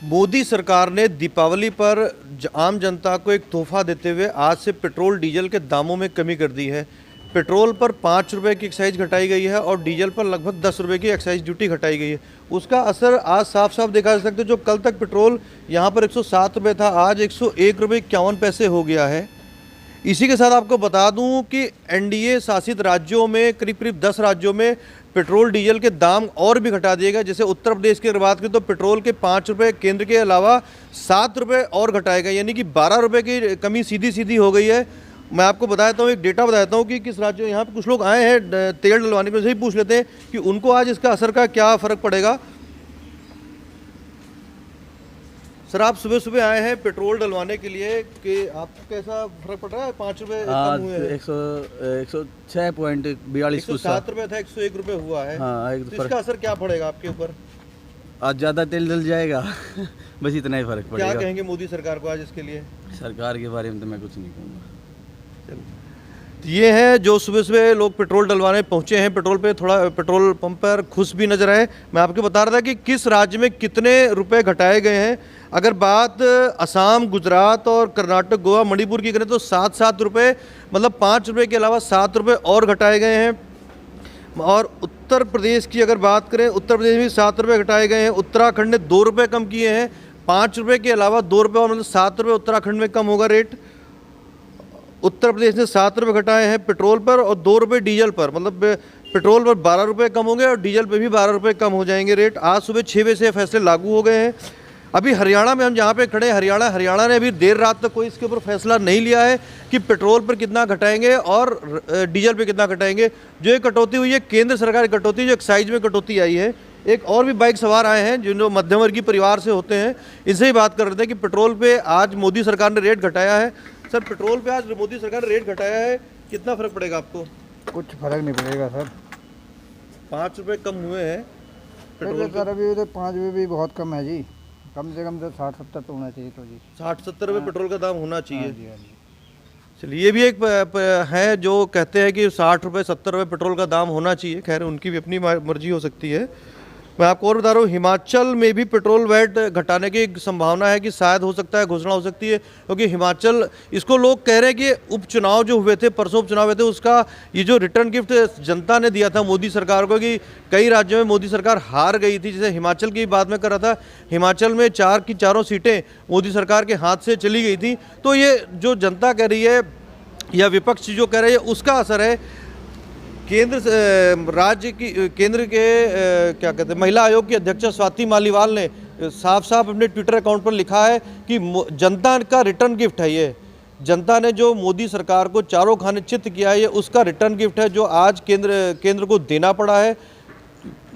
मोदी सरकार ने दीपावली पर आम जनता को एक तोहफा देते हुए आज से पेट्रोल डीजल के दामों में कमी कर दी है। पेट्रोल पर 5 रुपये की एक्साइज घटाई गई है और डीजल पर लगभग 10 रुपये की एक्साइज ड्यूटी घटाई गई है। उसका असर आज साफ साफ देखा जा सकता है। जो कल तक पेट्रोल यहाँ पर 107 रुपये था, आज 101 रुपये 51 पैसे हो गया है। इसी के साथ आपको बता दूं कि एनडीए शासित राज्यों में करीब 10 राज्यों में पेट्रोल डीजल के दाम और भी घटा दिए गए। जैसे उत्तर प्रदेश की अगर बात करें तो पेट्रोल के 5 रुपये केंद्र के अलावा 7 रुपये और घटाए गए, यानी कि 12 रुपये की कमी सीधी सीधी हो गई है। मैं आपको बताता हूँ, एक डेटा बताता हूँ कि किस राज्य, यहाँ पे कुछ लोग आए हैं तेल डलवाने के, से ही पूछ लेते हैं कि उनको आज इसका असर का क्या फ़र्क पड़ेगा। सर, आप सुबह सुबह आए हैं पेट्रोल डलवाने के लिए, कि आपको कैसा फर्क पड़ रहा है? 5 रुपये कम हुए हैं। 106.42 107 रुपये था, 101 रुपये हुआ है। हाँ, तो इसका असर क्या पड़ेगा आपके ऊपर? आज ज़्यादा तेल डल जाएगा बस इतना ही फर्क पड़ेगा। क्या कहेंगे मोदी सरकार को आज इसके लिए? सरकार के बारे में तो मैं कुछ नहीं कहूँगा। ये है जो सुबह सुबह लोग पेट्रोल डलवाने पहुंचे हैं पेट्रोल पे, थोड़ा पेट्रोल पंप पर खुश भी नजर आए। मैं आपको बता रहा था कि किस राज्य में कितने रुपए घटाए गए हैं। अगर बात असम, गुजरात और कर्नाटक, गोवा, मणिपुर की करें तो 7-7 रुपये, मतलब 5 रुपये के अलावा 7 रुपये और घटाए गए हैं। और उत्तर प्रदेश की अगर बात करें, उत्तर प्रदेश में 7 रुपये घटाए गए हैं। उत्तराखंड ने 2 रुपये कम किए हैं, 5 रुपये के अलावा 2 रुपये और, मतलब 7 रुपये उत्तराखंड में कम होगा रेट। उत्तर प्रदेश ने 7 रुपये घटाए हैं पेट्रोल पर और 2 रुपये डीजल पर, मतलब पेट्रोल पर 12 रुपये कम होंगे और डीजल पर भी 12 रुपये कम हो जाएंगे रेट। आज सुबह 6 बजे से फैसले लागू हो गए हैं। अभी हरियाणा में हम जहाँ पे खड़े हैं, हरियाणा ने अभी देर रात तक कोई इसके ऊपर फैसला नहीं लिया है कि पेट्रोल पर कितना घटाएंगे और डीजल पर कितना घटाएंगे। जो ये कटौती हुई है केंद्र सरकार की कटौती, जो एक्साइज में कटौती आई है। एक और भी बाइक सवार आए हैं जो मध्यम वर्गीय परिवार से होते हैं, इनसे ही बात कर रहे थे कि पेट्रोल पे आज मोदी सरकार ने रेट घटाया है। सर, पेट्रोल पे आज मोदी सरकार ने रेट घटाया है, कितना फर्क पड़ेगा आपको? कुछ फर्क नहीं पड़ेगा सर। 5 रुपये कम हुए हैं पेट्रोल सर। अभी तो 5 रुपये भी बहुत कम है जी। कम से कम तो 60-70 तो होना चाहिए। तो जी 60-70 रुपये पेट्रोल का दाम होना चाहिए। हाँ जी, हाँ जी। चलिए, ये भी एक है जो कहते हैं कि 60 रुपये 70 रुपये पेट्रोल का दाम होना चाहिए। खैर, उनकी भी अपनी मर्जी हो सकती है। मैं आपको और बता रहा हूँ, हिमाचल में भी पेट्रोल वैट घटाने की संभावना है कि शायद हो सकता है, घोषणा हो सकती है, क्योंकि हिमाचल, इसको लोग कह रहे हैं कि उपचुनाव जो हुए थे, परसों उपचुनाव हुए थे, उसका ये जो रिटर्न गिफ्ट जनता ने दिया था मोदी सरकार को, कि कई राज्यों में मोदी सरकार हार गई थी। जैसे हिमाचल की बात मैं कर रहा था, हिमाचल में 4 की 4 सीटें मोदी सरकार के हाथ से चली गई थी। तो ये जो जनता कह रही है या विपक्ष जो कह रहे हैं, उसका असर है। राज्य की केंद्र के क्या कहते हैं, महिला आयोग की अध्यक्ष स्वाति मालीवाल ने साफ साफ अपने ट्विटर अकाउंट पर लिखा है कि जनता का रिटर्न गिफ्ट है ये। जनता ने जो मोदी सरकार को चारों खाने चित्त किया है, ये उसका रिटर्न गिफ्ट है जो आज केंद्र को देना पड़ा है।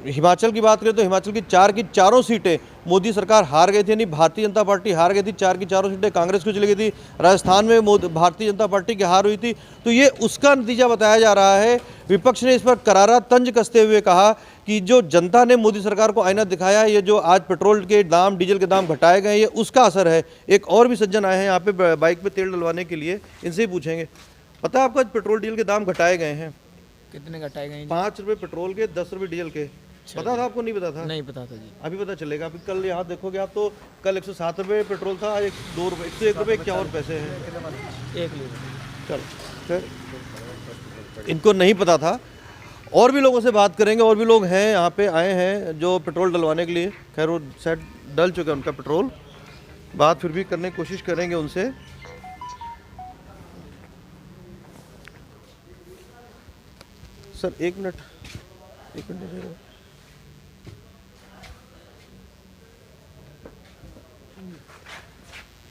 हिमाचल की बात करें तो हिमाचल की 4 की 4 सीटें मोदी सरकार हार गई थी, यानी भारतीय जनता पार्टी हार गई थी। 4 की 4 सीटें कांग्रेस को चली गई थी। राजस्थान में भारतीय जनता पार्टी की हार हुई थी। तो ये उसका नतीजा बताया जा रहा है। विपक्ष ने इस पर करारा तंज कसते हुए कहा कि जो जनता ने मोदी सरकार को आईना दिखाया, ये जो आज पेट्रोल के दाम, डीजल के दाम घटाए गए, ये उसका असर है। एक और भी सज्जन आए हैं यहाँ पे बाइक पे तेल डलवाने के लिए, इनसे ही पूछेंगे। पता है आपको आज पेट्रोल डीजल के दाम घटाए गए हैं? कितने घटाए गए? 5 रुपये पेट्रोल के, 10 रुपये डीजल के। पता था आपको? नहीं पता था? नहीं पता था जी। अभी पता चलेगा। अभी कल यहाँ देखोगे आप तो कल 107 रुपये पेट्रोल था, आज 2 रुपये, 101 रुपये 51 पैसे हैं 1 लीटर। चलो, फिर इनको नहीं पता था। और भी लोगों से बात करेंगे, और भी लोग हैं यहाँ पे आए हैं जो पेट्रोल डलवाने के लिए। खैर, वो शायद डल चुका है उनका पेट्रोल। बात फिर भी करने की कोशिश करेंगे उनसे। सर, एक मिनट।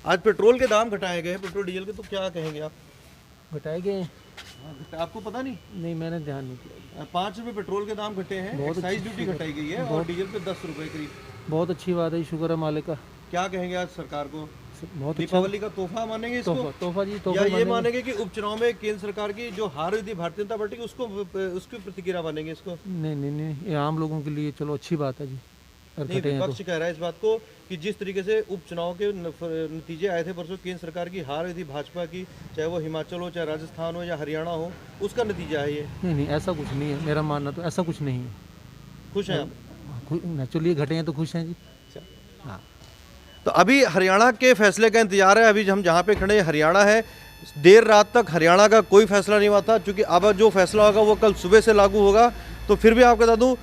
आज पेट्रोल के दाम घटाए गए हैं, पेट्रोल डीजल के, तो क्या कहेंगे आप? घटाए गए? आपको पता नहीं? नहीं, मैंने ध्यान नहीं किया। 5 रुपये पेट्रोल के दाम घटे हैं, एक्साइज ड्यूटी घटाई गई है और डीजल पे 10 रुपये करीब। बहुत अच्छी बात है, शुक्र है मालिक का। क्या कहेंगे आज सरकार को? बहुत दीपावली का तोहफा मानेंगे इसको? तोहफा जी, या तोहफा ये मानेंगे कि उपचुनाव में केंद्र सरकार की जो हार हुई थी भारतीय जनता पार्टी की, उसकी प्रतिक्रिया मानेंगे इसको? नहीं नहीं नहीं, ये आम लोगों के लिए चलो अच्छी बात है जी। नहीं, विपक्ष कह रहा है इस बात को कि जिस तरीके से उपचुनाव के नतीजे आए थे परसों, केंद्र सरकार की हार हुई थी भाजपा की, चाहे वो हिमाचल हो, चाहे राजस्थान हो या हरियाणा हो, उसका नतीजा है ये। नहीं नहीं, ऐसा कुछ नहीं है, मेरा मानना तो ऐसा कुछ नहीं है। खुश हैं आप? नेचुरली घटे हैं तो खुश हैं जी। अच्छा। हाँ। तो अभी हरियाणा के फैसले का इंतजार है। अभी हम जहाँ पे खड़े हैं हरियाणा है, देर रात तक हरियाणा का कोई फैसला नहीं हुआ था, क्योंकि अब जो फैसला होगा वो कल सुबह से लागू होगा। तो फिर भी आपको बता दूँ,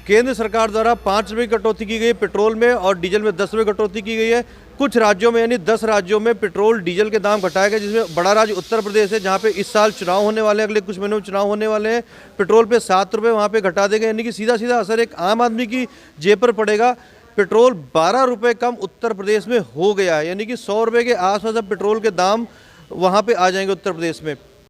केंद्र सरकार द्वारा 5 रुपये की कटौती की गई है पेट्रोल में और डीजल में 10 रुपये कटौती की गई है। कुछ राज्यों में यानी 10 राज्यों में पेट्रोल डीजल के दाम घटाए गए, जिसमें बड़ा राज्य उत्तर प्रदेश है, जहाँ पे इस साल चुनाव होने वाले हैं, अगले कुछ महीनों में चुनाव होने वाले हैं। पेट्रोल पे 7 रुपये वहाँ पे घटा देंगे, यानी कि सीधा सीधा असर एक आम आदमी की जेब पर पड़ेगा। पेट्रोल 12 रुपये कम उत्तर प्रदेश में हो गया है, यानी कि 100 रुपये के आसपास अब पेट्रोल के दाम वहाँ पे आ जाएंगे उत्तर प्रदेश में।